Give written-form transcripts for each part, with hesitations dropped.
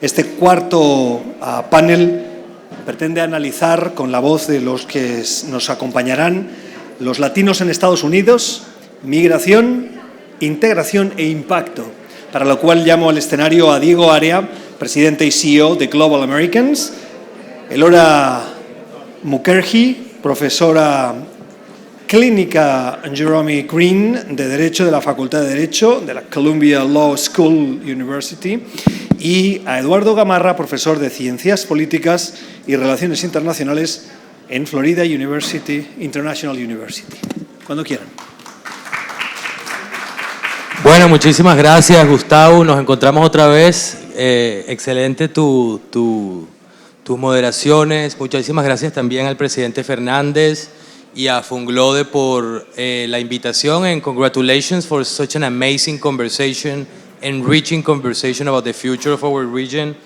Este cuarto panel pretende analizar con la voz de los que nos acompañarán los latinos en Estados Unidos, migración, integración e impacto, para lo cual llamo al escenario a Diego Area, presidente y CEO de Global Americans, Elora Mukherjee, profesora clínica Jerome Greene de Derecho de la Facultad de Derecho de la Columbia Law School University, y a Eduardo Gamarra, profesor de Ciencias Políticas y Relaciones Internacionales en Florida International University. Cuando quieran. Bueno, muchísimas gracias, Gustavo. Nos encontramos otra vez. Excelente tus moderaciones. Muchísimas gracias también al presidente Fernández y a Funglode por la invitación, and congratulations for such an amazing conversation, enriching conversation about the future of our region.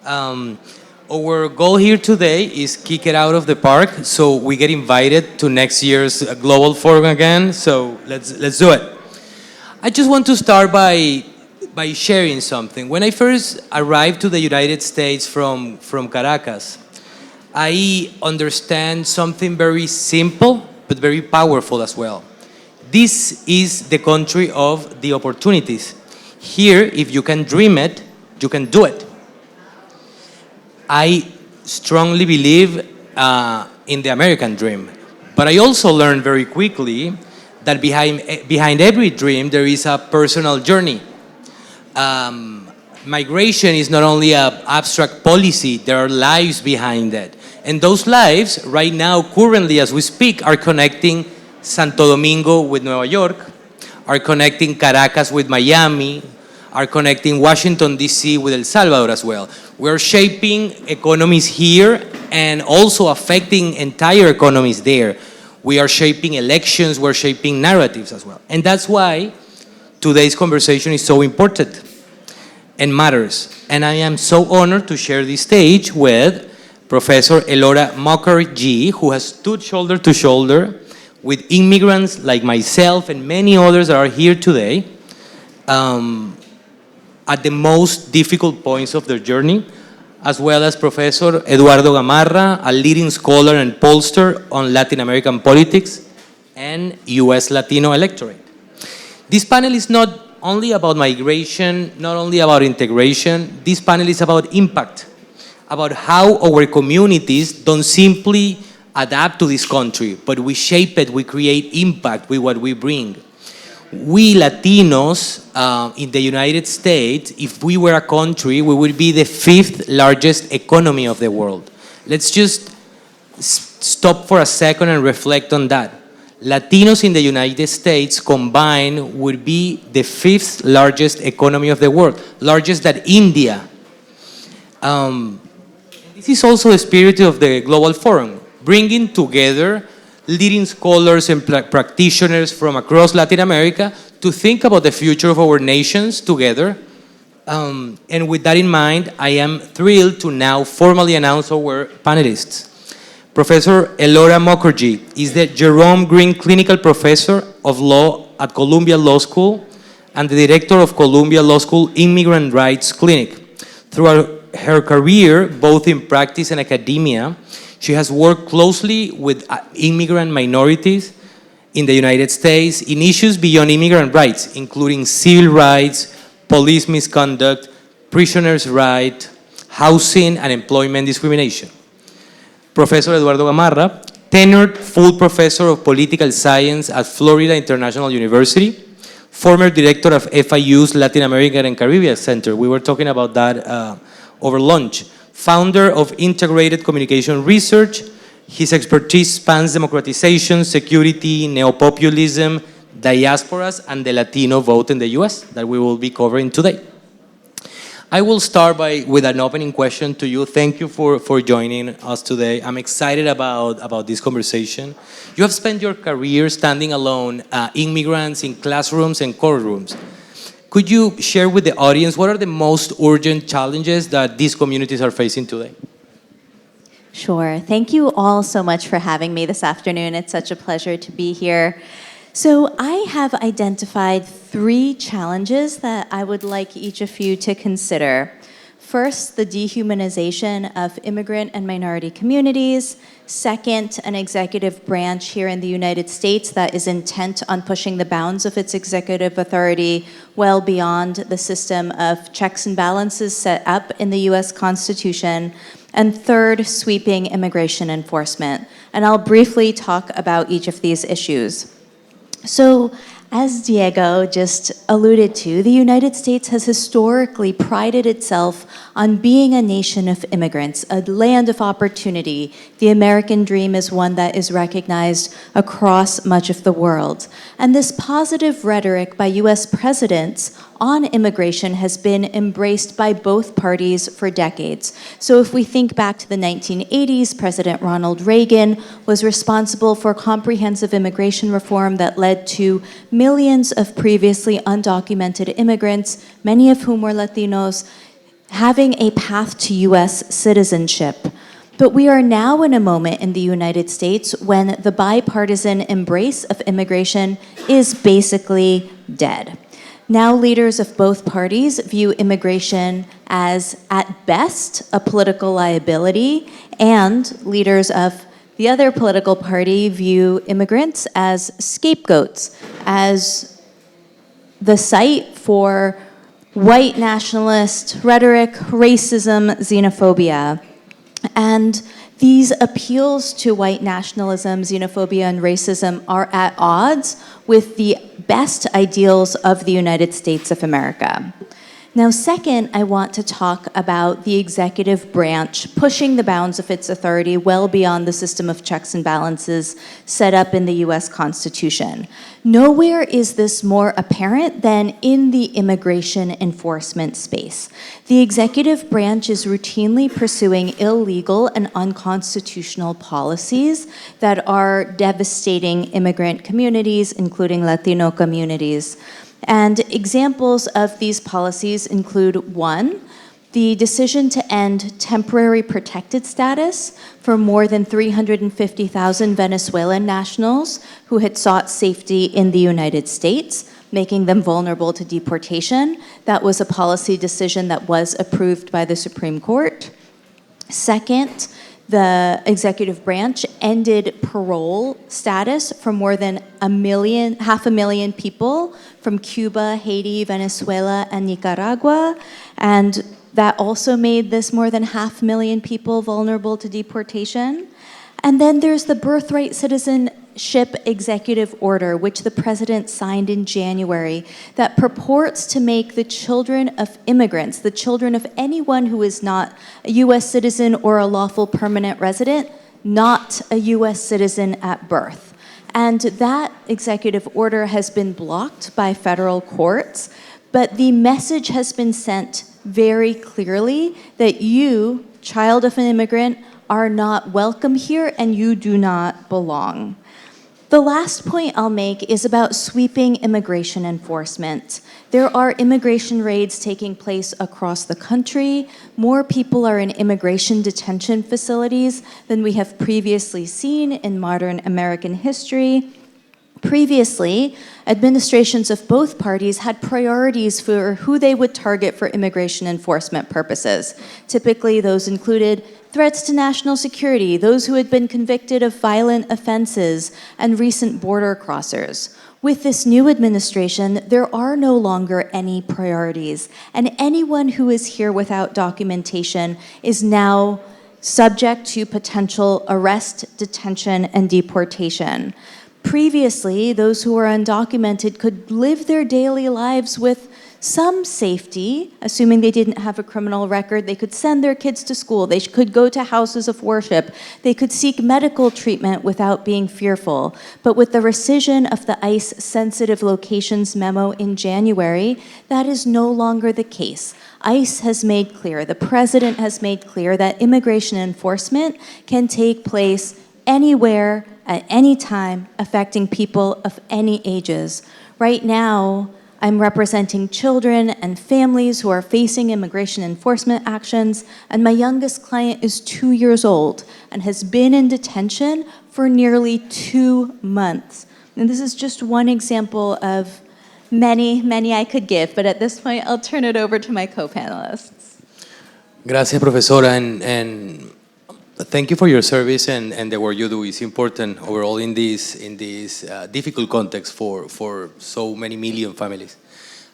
Our goal here today is kick it out of the park, so we get invited to next year's Global Forum again, so let's do it. I just want to start by sharing something. When I first arrived to the United States from Caracas, I understand something very simple, but very powerful as well. This is the country of the opportunities. Here, if you can dream it, you can do it. I strongly believe in the American dream, but I also learned very quickly that behind every dream, there is a personal journey. Migration is not only an abstract policy, there are lives behind it. And those lives, right now, currently, as we speak, are connecting Santo Domingo with Nueva York, are connecting Caracas with Miami, are connecting Washington, D.C. with El Salvador as well. We're shaping economies here and also affecting entire economies there. We are shaping elections, we're shaping narratives as well. And that's why today's conversation is so important and matters. And I am so honored to share this stage with Professor Elora Mukherjee, who has stood shoulder to shoulder with immigrants like myself and many others that are here today at the most difficult points of their journey, as well as Professor Eduardo Gamarra, a leading scholar and pollster on Latin American politics and US Latino electorate. This panel is not only about migration, not only about integration, this panel is about impact, about how our communities don't simply adapt to this country, but we shape it, we create impact with what we bring. We Latinos in the United States, if we were a country, we would be the 5th largest economy of the world. Let's just stop for a second and reflect on that. Latinos in the United States combined would be the 5th largest economy of the world, largest than India. This is also the spirit of the Global Forum, bringing together leading scholars and practitioners from across Latin America to think about the future of our nations together. And with that in mind, I am thrilled to now formally announce our panelists. Professor Elora Mukherjee is the Jerome Greene Clinical Professor of Law at Columbia Law School and the Director of Columbia Law School Immigrant Rights Clinic. Throughout her career, both in practice and academia, she has worked closely with immigrant minorities in the United States in issues beyond immigrant rights, including civil rights, police misconduct, prisoners' rights, housing, and employment discrimination. Professor Eduardo Gamarra, tenured full professor of political science at Florida International University, former director of FIU's Latin American and Caribbean Center. We were talking about that over lunch. Founder of Integrated Communication Research. His expertise spans democratization, security, neopopulism, diasporas, and the Latino vote in the US that we will be covering today. I will start with an opening question to you. Thank you for joining us today. I'm excited about this conversation. You have spent your career standing alone immigrants in classrooms and courtrooms. Could you share with the audience what are the most urgent challenges that these communities are facing today? Sure. Thank you all so much for having me this afternoon. It's such a pleasure to be here. So I have identified 3 challenges that I would like each of you to consider. First, the dehumanization of immigrant and minority communities. Second, an executive branch here in the United States that is intent on pushing the bounds of its executive authority well beyond the system of checks and balances set up in the US Constitution. And third, sweeping immigration enforcement. And I'll briefly talk about each of these issues. So, as Diego just alluded to, the United States has historically prided itself on being a nation of immigrants, a land of opportunity. The American dream is one that is recognized across much of the world. And this positive rhetoric by US presidents on immigration has been embraced by both parties for decades. So if we think back to the 1980s, President Ronald Reagan was responsible for comprehensive immigration reform that led to millions of previously undocumented immigrants, many of whom were Latinos, having a path to US citizenship. But we are now in a moment in the United States when the bipartisan embrace of immigration is basically dead. Now leaders of both parties view immigration as, at best, a political liability, and leaders of the other political party view immigrants as scapegoats, as the site for white nationalist rhetoric, racism, xenophobia. And these appeals to white nationalism, xenophobia, and racism are at odds with the best ideals of the United States of America. Now, second, I want to talk about the executive branch pushing the bounds of its authority well beyond the system of checks and balances set up in the US Constitution. Nowhere is this more apparent than in the immigration enforcement space. The executive branch is routinely pursuing illegal and unconstitutional policies that are devastating immigrant communities, including Latino communities. And examples of these policies include, one, the decision to end temporary protected status for more than 350,000 Venezuelan nationals who had sought safety in the United States, making them vulnerable to deportation. That was a policy decision that was approved by the Supreme Court. Second, the executive branch ended parole status for more than 500,000 people from Cuba, Haiti, Venezuela, and Nicaragua. And that also made this more than 500,000 people vulnerable to deportation. And then there's the birthright citizenship executive order, which the president signed in January, that purports to make the children of immigrants, the children of anyone who is not a US citizen or a lawful permanent resident, not a US citizen at birth. And that executive order has been blocked by federal courts, but the message has been sent very clearly that you, child of an immigrant, are not welcome here and you do not belong. The last point I'll make is about sweeping immigration enforcement. There are immigration raids taking place across the country. More people are in immigration detention facilities than we have previously seen in modern American history. Previously, administrations of both parties had priorities for who they would target for immigration enforcement purposes. Typically, those included threats to national security, those who had been convicted of violent offenses, and recent border crossers. With this new administration, there are no longer any priorities, and anyone who is here without documentation is now subject to potential arrest, detention, and deportation. Previously, those who were undocumented could live their daily lives with some safety, assuming they didn't have a criminal record. They could send their kids to school. They could go to houses of worship. They could seek medical treatment without being fearful. But with the rescission of the ICE sensitive locations memo in January, that is no longer the case. ICE has made clear, the president has made clear that immigration enforcement can take place anywhere, at any time, affecting people of any ages. Right now, I'm representing children and families who are facing immigration enforcement actions, and my youngest client is 2 years old and has been in detention for nearly 2 months. And this is just one example of many, many I could give, but at this point, I'll turn it over to my co-panelists. Gracias, profesora, and thank you for your service and the work you do. It's important overall in this difficult context for so many million families.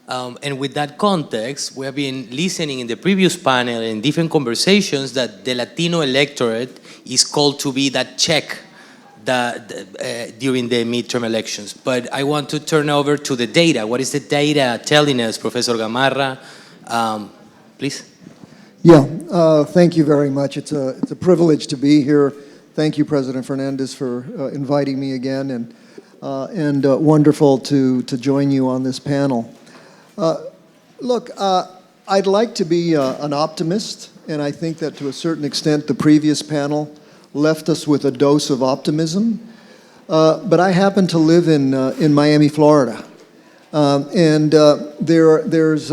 And with that context, we have been listening in the previous panel in different conversations that the Latino electorate is called to be that check during the midterm elections. But I want to turn over to the data. What is the data telling us, Professor Gamarra? Please. Yeah, thank you very much. It's a privilege to be here. Thank you, President Fernandez, for inviting me again, and wonderful to join you on this panel. Look, I'd like to be an optimist, and I think that to a certain extent the previous panel left us with a dose of optimism. But I happen to live in Miami, Florida, and there's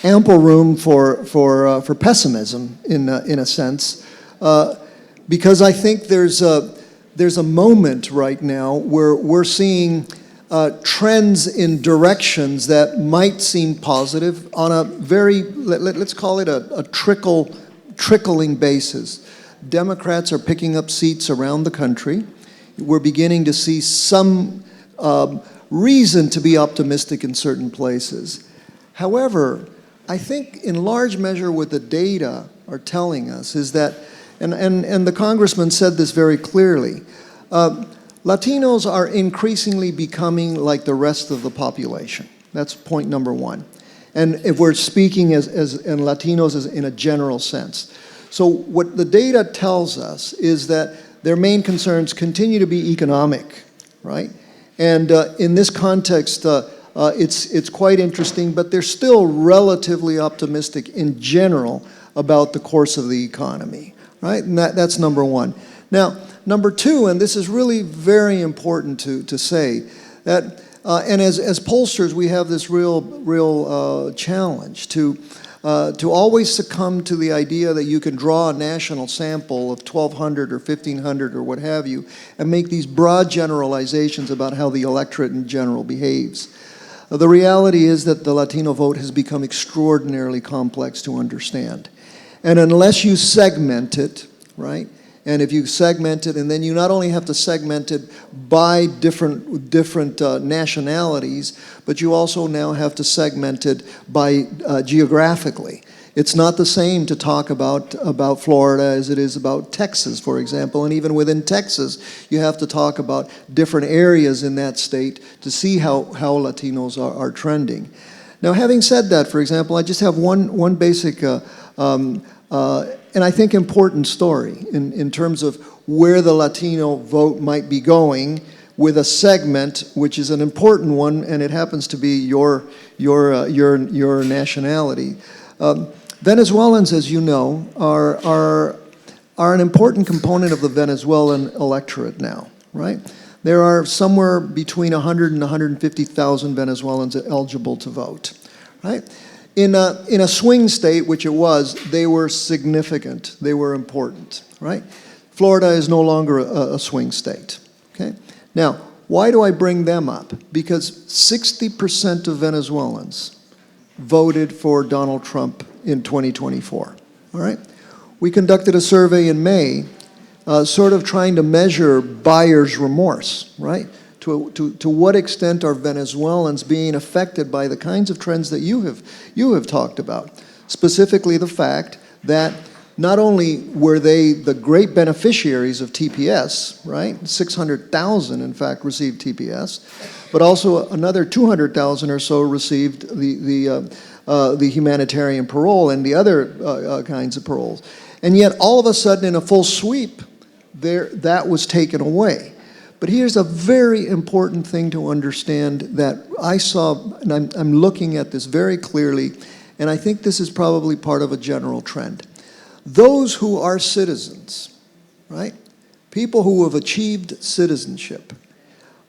ample room for pessimism in a sense, because I think there's a moment right now where we're seeing trends in directions that might seem positive on a very, let's call it a trickling basis. Democrats are picking up seats around the country. We're beginning to see some reason to be optimistic in certain places. However, I think in large measure what the data are telling us is that, and the congressman said this very clearly, Latinos are increasingly becoming like the rest of the population. That's point number one. And if we're speaking as Latinos as in a general sense. So what the data tells us is that their main concerns continue to be economic, right? And in this context, it's quite interesting, but they're still relatively optimistic in general about the course of the economy, right? And that's number one. Now, number two, and this is really very important to say, that, and as pollsters, we have this real challenge to always succumb to the idea that you can draw a national sample of 1,200 or 1,500 or what have you, and make these broad generalizations about how the electorate in general behaves. The reality is that the Latino vote has become extraordinarily complex to understand. And unless you segment it, right, and if you segment it, and then you not only have to segment it by different nationalities, but you also now have to segment it by geographically. It's not the same to talk about Florida as it is about Texas, for example, and even within Texas, you have to talk about different areas in that state to see how Latinos are trending. Now, having said that, for example, I just have one basic and I think important story in terms of where the Latino vote might be going with a segment which is an important one, and it happens to be your nationality. Venezuelans, as you know, are an important component of the Venezuelan electorate now, right? There are somewhere between 100 and 150,000 Venezuelans eligible to vote, right? In a swing state, which it was, they were significant, they were important, right? Florida is no longer a swing state, okay? Now, why do I bring them up? Because 60% of Venezuelans voted for Donald Trump in 2024, all right? We conducted a survey in May, sort of trying to measure buyer's remorse, right? To what extent are Venezuelans being affected by the kinds of trends that you have talked about? Specifically the fact that not only were they the great beneficiaries of TPS, right? 600,000, in fact, received TPS, but also another 200,000 or so received the humanitarian parole and the other kinds of paroles. And yet, all of a sudden, in a full sweep, that was taken away. But here's a very important thing to understand that I saw, and I'm looking at this very clearly, and I think this is probably part of a general trend. Those who are citizens, right, people who have achieved citizenship,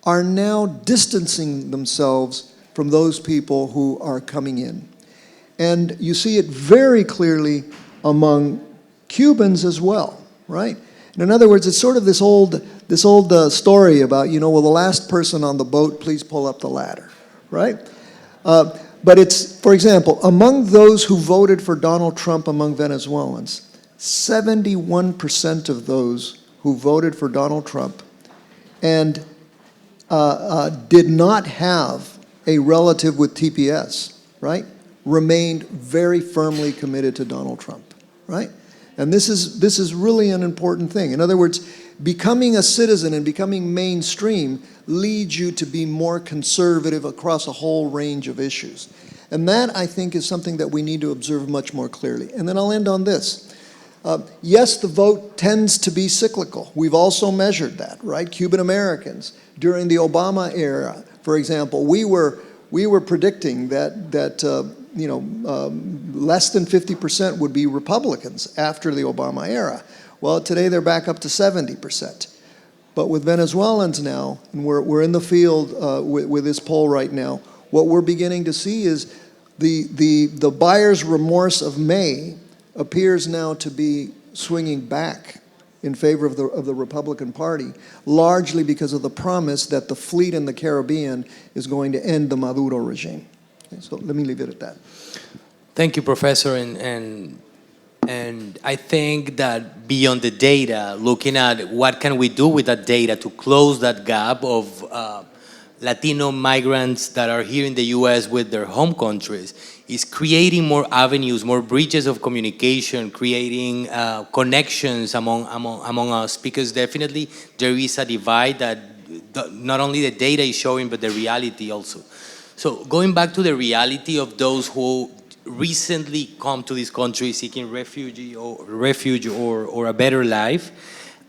are now distancing themselves from those people who are coming in. And you see it very clearly among Cubans as well, right? And in other words, it's sort of this old story about, well, the last person on the boat, please pull up the ladder, right? But it's, for example, among those who voted for Donald Trump among Venezuelans, 71% of those who voted for Donald Trump and did not have a relative with TPS, right, remained very firmly committed to Donald Trump, right? And this is really an important thing. In other words, becoming a citizen and becoming mainstream leads you to be more conservative across a whole range of issues. And that, I think, is something that we need to observe much more clearly. And then I'll end on this. Yes, the vote tends to be cyclical. We've also measured that, right? Cuban Americans, during the Obama era, for example, we were predicting that less than 50% would be Republicans after the Obama era. Well, today they're back up to 70%. But with Venezuelans now, and we're in the field with this poll right now, what we're beginning to see is the buyer's remorse of May appears now to be swinging back in favor of the Republican Party, largely because of the promise that the fleet in the Caribbean is going to end the Maduro regime. Okay, so let me leave it at that. Thank you, Professor. And I think that beyond the data, looking at what can we do with that data to close that gap of Latino migrants that are here in the U.S. with their home countries, is creating more avenues, more bridges of communication, creating connections among us, because definitely there is a divide that not only the data is showing, but the reality also. So going back to the reality of those who recently come to this country seeking refuge or a better life,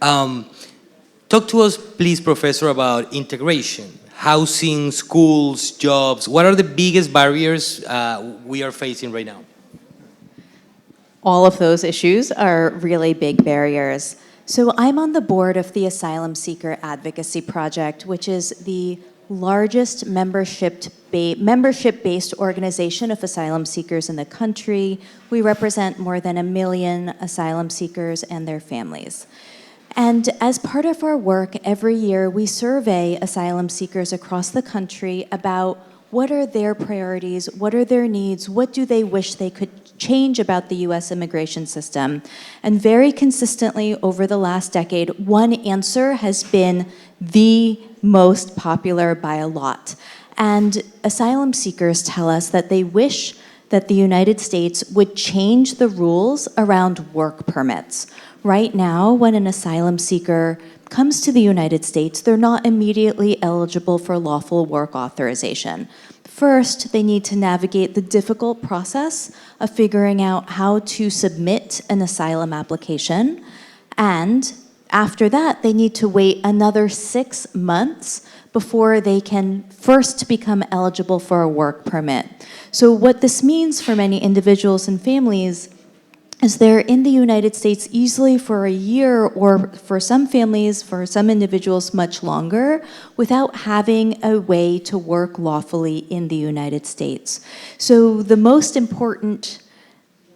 talk to us, please, Professor, about integration. Housing, schools, jobs. What are the biggest barriers we are facing right now? All of those issues are really big barriers. So I'm on the board of the Asylum Seeker Advocacy Project, which is the largest membership-based organization of asylum seekers in the country. We represent more than 1 million asylum seekers and their families. And as part of our work, every year we survey asylum seekers across the country about what are their priorities, what are their needs, what do they wish they could change about the U.S. immigration system. And very consistently over the last decade, one answer has been the most popular by a lot. And asylum seekers tell us that they wish that the United States would change the rules around work permits. Right now, when an asylum seeker comes to the United States, they're not immediately eligible for lawful work authorization. First, they need to navigate the difficult process of figuring out how to submit an asylum application. And after that, they need to wait another 6 months before they can first become eligible for a work permit. So what this means for many individuals and families is they're in the United States easily for a year, or for some families, for some individuals, much longer, without having a way to work lawfully in the United States. So the most important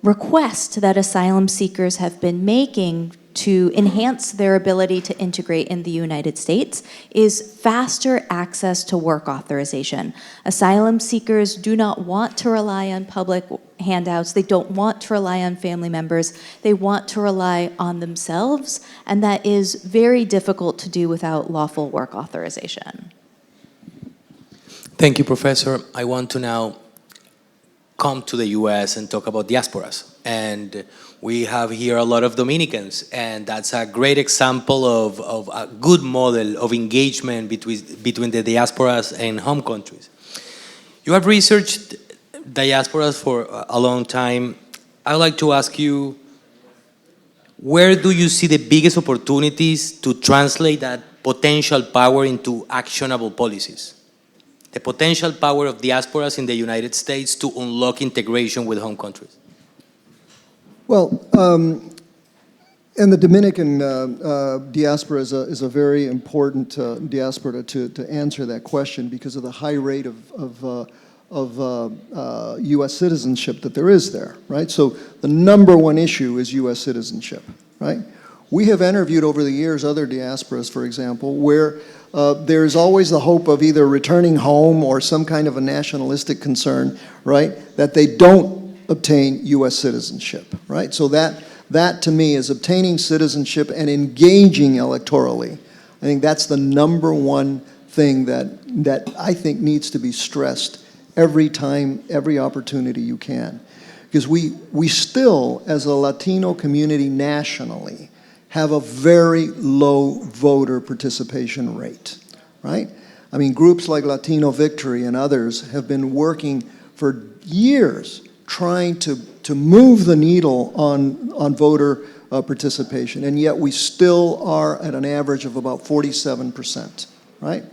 request that asylum seekers have been making to enhance their ability to integrate in the United States is faster access to work authorization. Asylum seekers do not want to rely on public handouts. They don't want to rely on family members. They want to rely on themselves, and that is very difficult to do without lawful work authorization. Thank you, Professor. I want to now come to the U.S. and talk about diasporas. And we have here a lot of Dominicans, and that's a great example of a good model of engagement between the diasporas and home countries. You have researched diasporas for a long time. I would like to ask you, where do you see the biggest opportunities to translate that potential power into actionable policies? The potential power of diasporas in the United States to unlock integration with home countries. Well, and the Dominican diaspora is a very important diaspora to answer that question because of the high rate of U.S. citizenship that there is there, right? So the number one issue is U.S. citizenship, right? We have interviewed over the years other diasporas, for example, where there's always the hope of either returning home or some kind of a nationalistic concern, right, that they don't obtain U.S. citizenship, right? So that to me is obtaining citizenship and engaging electorally. I think that's the number one thing that I think needs to be stressed every time, every opportunity you can. Because we still, as a Latino community nationally, have a very low voter participation rate, right? I mean, groups like Latino Victory and others have been working for years trying to move the needle on voter participation, and yet we still are at an average of about 47%, right?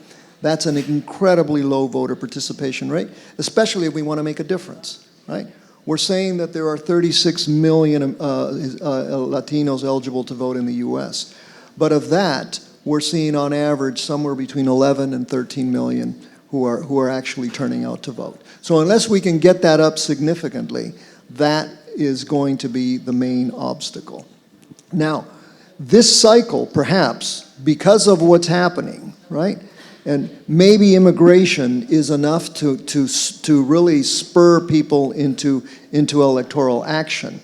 That's an incredibly low voter participation rate, especially if we want to make a difference, right? We're saying that there are 36 million Latinos eligible to vote in the U.S., but of that, we're seeing on average somewhere between 11 and 13 million who are actually turning out to vote. So unless we can get that up significantly, that is going to be the main obstacle. Now, this cycle, perhaps, because of what's happening, right? And maybe immigration is enough to really spur people into electoral action.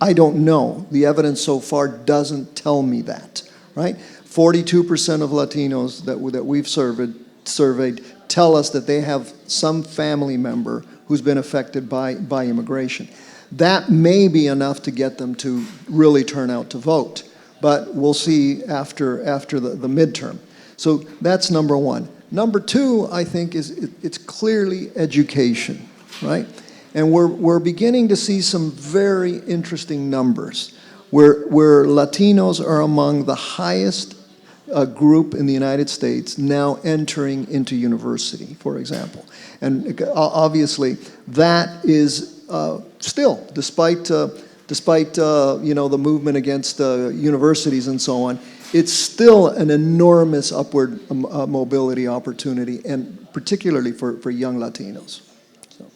I don't know. The evidence so far doesn't tell me that, right? 42% of Latinos that we've surveyed tell us that they have some family member who's been affected by immigration. That may be enough to get them to really turn out to vote, but we'll see after the midterm. So that's number one. Number two, I think, is it's clearly education, right? And we're beginning to see some very interesting numbers where Latinos are among the highest group in the United States now entering into university, for example. And obviously, that is still, despite the movement against universities and so on, it's still an enormous upward mobility opportunity, and particularly for young Latinos. So.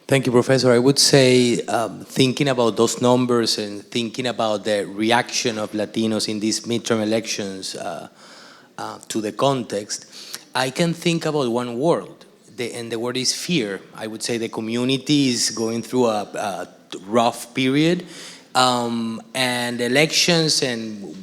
Thank you, Professor. I would say, thinking about those numbers and thinking about the reaction of Latinos in these midterm elections to the context, I can think about one word, and the word is fear. I would say the community is going through a rough period, and elections, and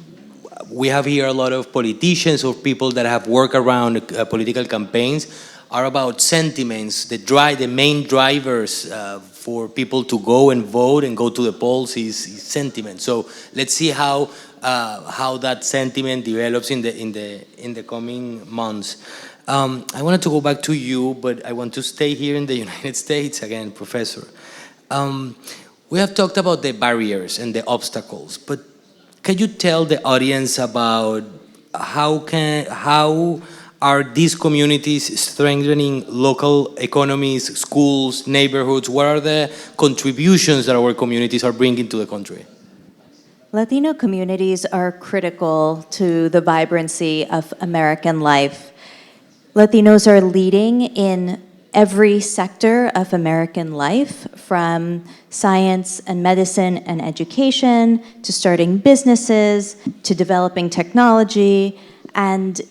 we have here a lot of politicians or people that have worked around political campaigns, are about sentiments. The main drivers for people to go and vote and go to the polls is sentiment. So let's see how that sentiment develops in the coming months. I wanted to go back to you, but I want to stay here in the United States again, Professor. We have talked about the barriers and the obstacles, but can you tell the audience about how are these communities strengthening local economies, schools, neighborhoods? What are the contributions that our communities are bringing to the country? Latino communities are critical to the vibrancy of American life. Latinos are leading in every sector of American life, from science and medicine and education, to starting businesses, to developing technology, and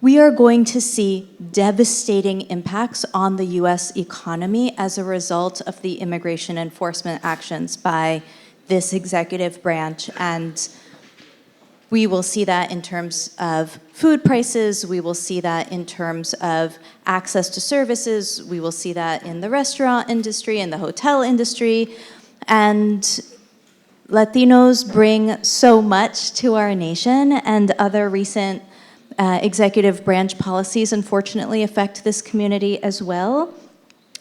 we are going to see devastating impacts on the U.S. economy as a result of the immigration enforcement actions by this executive branch. And we will see that in terms of food prices, we will see that in terms of access to services, we will see that in the restaurant industry and the hotel industry. And Latinos bring so much to our nation, and other recent executive branch policies unfortunately affect this community as well.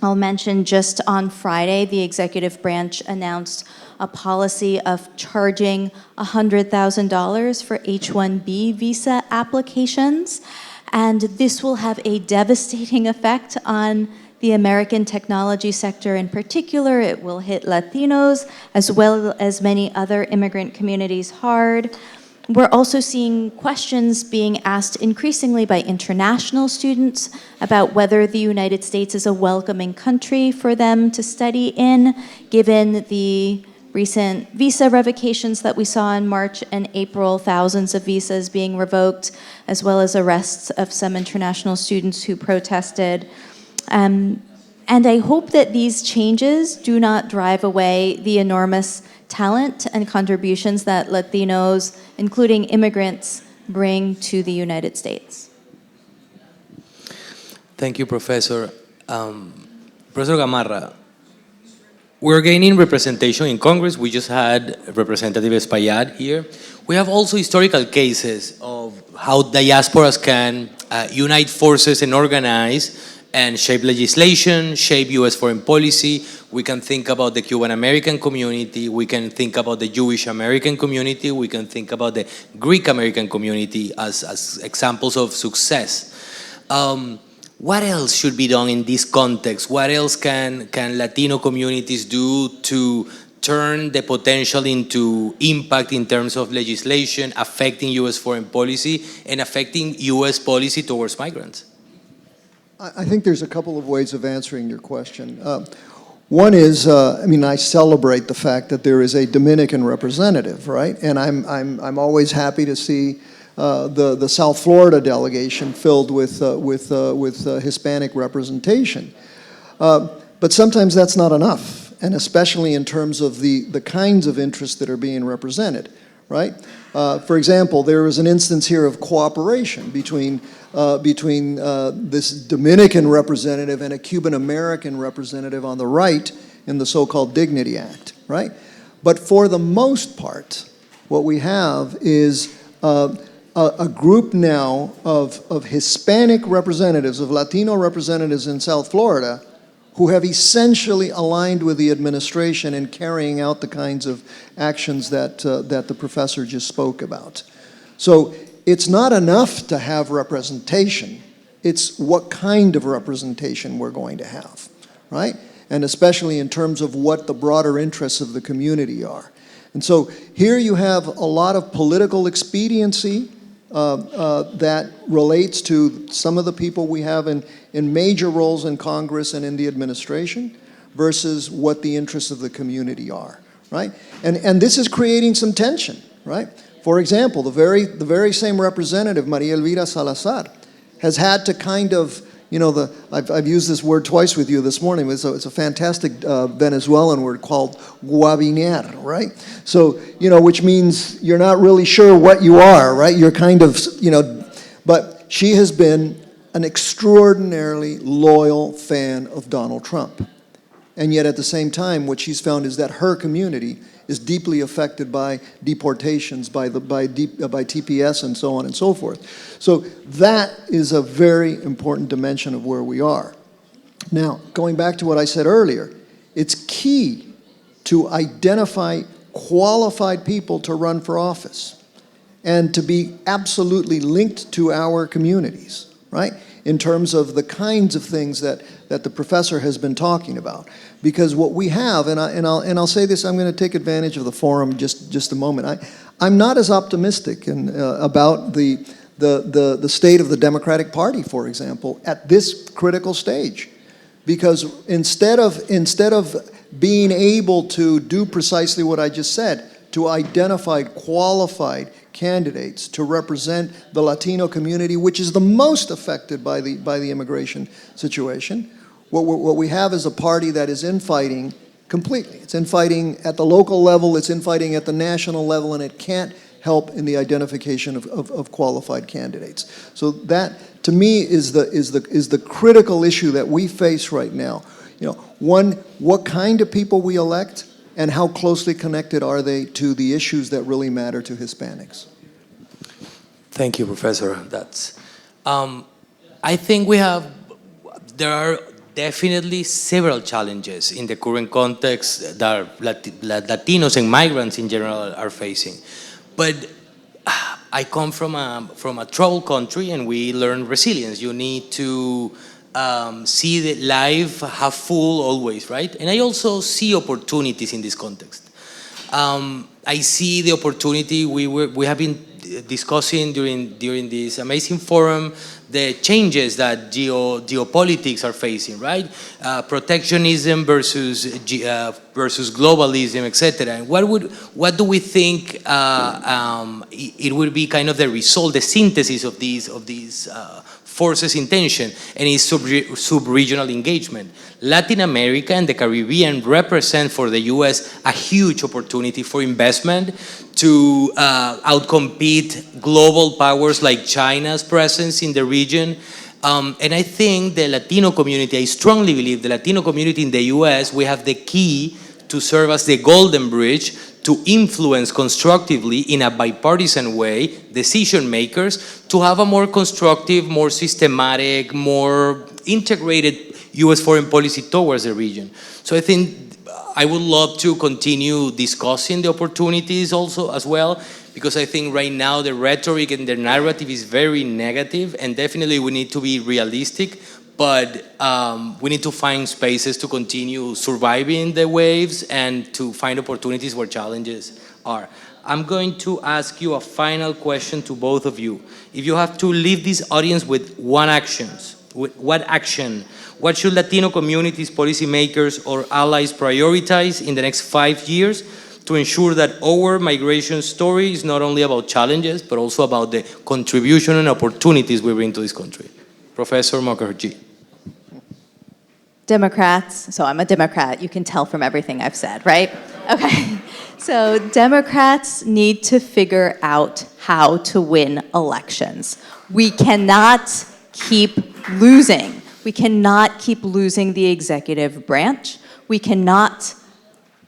I'll mention just on Friday, the executive branch announced a policy of charging $100,000 for H-1B visa applications. And this will have a devastating effect on the American technology sector in particular. It will hit Latinos as well as many other immigrant communities hard. We're also seeing questions being asked increasingly by international students about whether the United States is a welcoming country for them to study in, given the recent visa revocations that we saw in March and April, thousands of visas being revoked, as well as arrests of some international students who protested. And I hope that these changes do not drive away the enormous talent and contributions that Latinos, including immigrants, bring to the United States. Thank you, Professor. Professor Gamarra, we're gaining representation in Congress. We just had Representative Espaillat here. We have also historical cases of how diasporas can unite forces and organize and shape legislation, shape U.S. foreign policy. We can think about the Cuban American community. We can think about the Jewish American community. We can think about the Greek American community as examples of success. What else should be done in this context? What else can Latino communities do to turn the potential into impact in terms of legislation affecting U.S. foreign policy and affecting U.S. policy towards migrants? I think there's a couple of ways of answering your question. One is, I celebrate the fact that there is a Dominican representative, right? And I'm always happy to see the South Florida delegation filled with Hispanic representation. But sometimes that's not enough, and especially in terms of the kinds of interests that are being represented, right? For example, there was an instance here of cooperation between this Dominican representative and a Cuban American representative on the right in the so-called Dignity Act, right? But for the most part, what we have is a group now of Hispanic representatives, of Latino representatives in South Florida, who have essentially aligned with the administration in carrying out the kinds of actions that the professor just spoke about. So it's not enough to have representation. It's what kind of representation we're going to have, right? And especially in terms of what the broader interests of the community are. And so here you have a lot of political expediency that relates to some of the people we have in major roles in Congress and in the administration versus what the interests of the community are, right? And this is creating some tension, right? For example, the very same representative, Maria Elvira Salazar, has had to kind of, I've used this word twice with you this morning. It's a fantastic Venezuelan word called guabinear, right? So, which means you're not really sure what you are, right? You're kind of, but she has been an extraordinarily loyal fan of Donald Trump. And yet at the same time, what she's found is that her community is deeply affected by deportations, by TPS and so on and so forth. So that is a very important dimension of where we are. Now, going back to what I said earlier, it's key to identify qualified people to run for office and to be absolutely linked to our communities, right? In terms of the kinds of things that the professor has been talking about. Because what we have, and I'll say this, I'm going to take advantage of the forum just a moment. I'm not as optimistic about the state of the Democratic Party, for example, at this critical stage. Because instead of being able to do precisely what I just said, to identify qualified candidates to represent the Latino community, which is the most affected by the immigration situation, what we have is a party that is infighting completely. It's infighting at the local level, it's infighting at the national level, and it can't help in the identification of qualified candidates. So that, to me, is the critical issue that we face right now. One, what kind of people we elect, and how closely connected are they to the issues that really matter to Hispanics? Thank you, Professor. I think there are definitely several challenges in the current context that Latinos and migrants in general are facing. But I come from a troubled country, and we learn resilience. You need to see the life half full always, right? And I also see opportunities in this context. I see the opportunity. We have been discussing during this amazing forum the changes that geopolitics are facing, right? Protectionism versus globalism, etc. And what do we think it would be kind of the result, the synthesis of these forces in tension, and its sub-regional engagement? Latin America and the Caribbean represent for the US a huge opportunity for investment to outcompete global powers like China's presence in the region. And I think the Latino community, I strongly believe the Latino community in the US, we have the key to serve as the golden bridge to influence constructively in a bipartisan way decision makers to have a more constructive, more systematic, more integrated US foreign policy towards the region. So I think I would love to continue discussing the opportunities also as well, because I think right now the rhetoric and the narrative is very negative, and definitely we need to be realistic, but we need to find spaces to continue surviving the waves and to find opportunities where challenges are. I'm going to ask you a final question to both of you. If you have to leave this audience with what should Latino communities, policymakers, or allies prioritize in the next 5 years to ensure that our migration story is not only about challenges, but also about the contribution and opportunities we bring to this country? Professor Mukherjee. Democrats, so I'm a Democrat, you can tell from everything I've said, right? Okay, so Democrats need to figure out how to win elections. We cannot keep losing. We cannot keep losing the executive branch. We cannot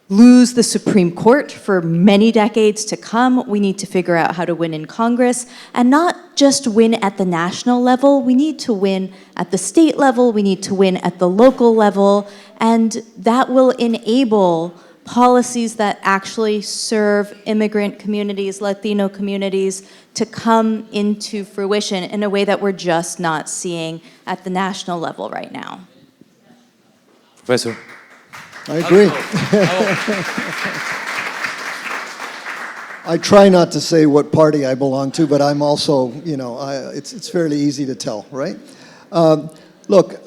lose the Supreme Court for many decades to come. We need to figure out how to win in Congress, and not just win at the national level. We need to win at the state level. We need to win at the local level, and that will enable policies that actually serve immigrant communities, Latino communities, to come into fruition in a way that we're just not seeing at the national level right now. Professor. I agree. I try not to say what party I belong to, but I'm also, it's fairly easy to tell, right? Look,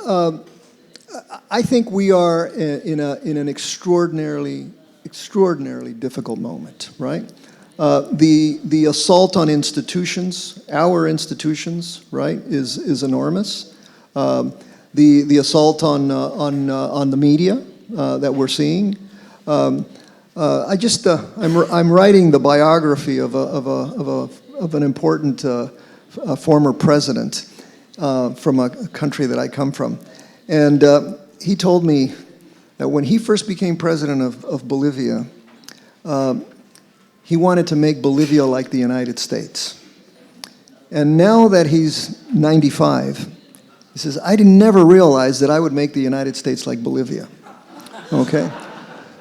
I think we are in an extraordinarily difficult moment, right? The assault on institutions, our institutions, right, is enormous. The assault on the media that we're seeing. I'm writing the biography of an important former president from a country that I come from, and he told me that when he first became president of Bolivia, he wanted to make Bolivia like the United States. And now that he's 95, he says, I never realized that I would make the United States like Bolivia. Okay?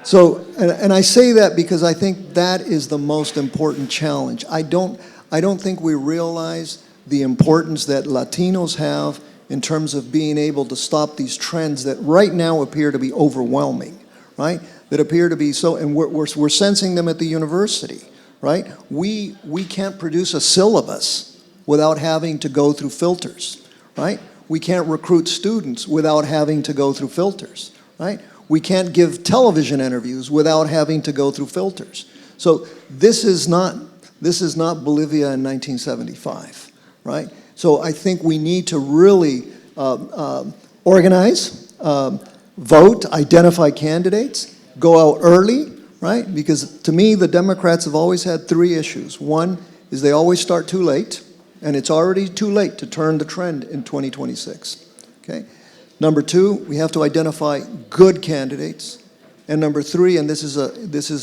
So, and I say that because I think that is the most important challenge. I don't think we realize the importance that Latinos have in terms of being able to stop these trends that right now appear to be overwhelming, right? That appear to be so, and we're sensing them at the university, right? We can't produce a syllabus without having to go through filters, right? We can't recruit students without having to go through filters, right? We can't give television interviews without having to go through filters. So this is not Bolivia in 1975, right? So I think we need to really organize, vote, identify candidates, go out early, right? Because to me, the Democrats have always had three issues. One is they always start too late, and it's already too late to turn the trend in 2026, okay? Number two, we have to identify good candidates. And number three, and this is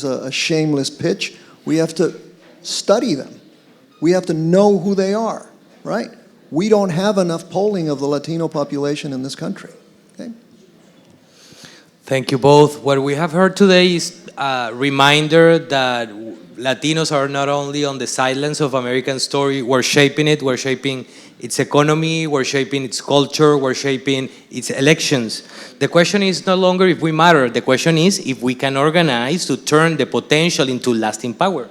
a shameless pitch, we have to study them. We have to know who they are, right? We don't have enough polling of the Latino population in this country, okay? Thank you both. What we have heard today is a reminder that Latinos are not only on the sidelines of American story, we're shaping it, we're shaping its economy, we're shaping its culture, we're shaping its elections. The question is no longer if we matter, the question is if we can organize to turn the potential into lasting power.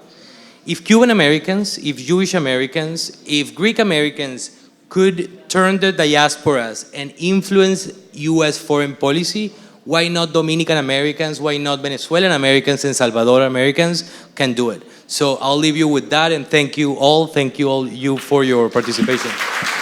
if Cuban Americans, if Jewish Americans, if Greek Americans could turn the diasporas and influence U.S. foreign policy, why not Dominican Americans, why not Venezuelan Americans and Salvador Americans can do it? So I'll leave you with that, and thank you all you for your participation.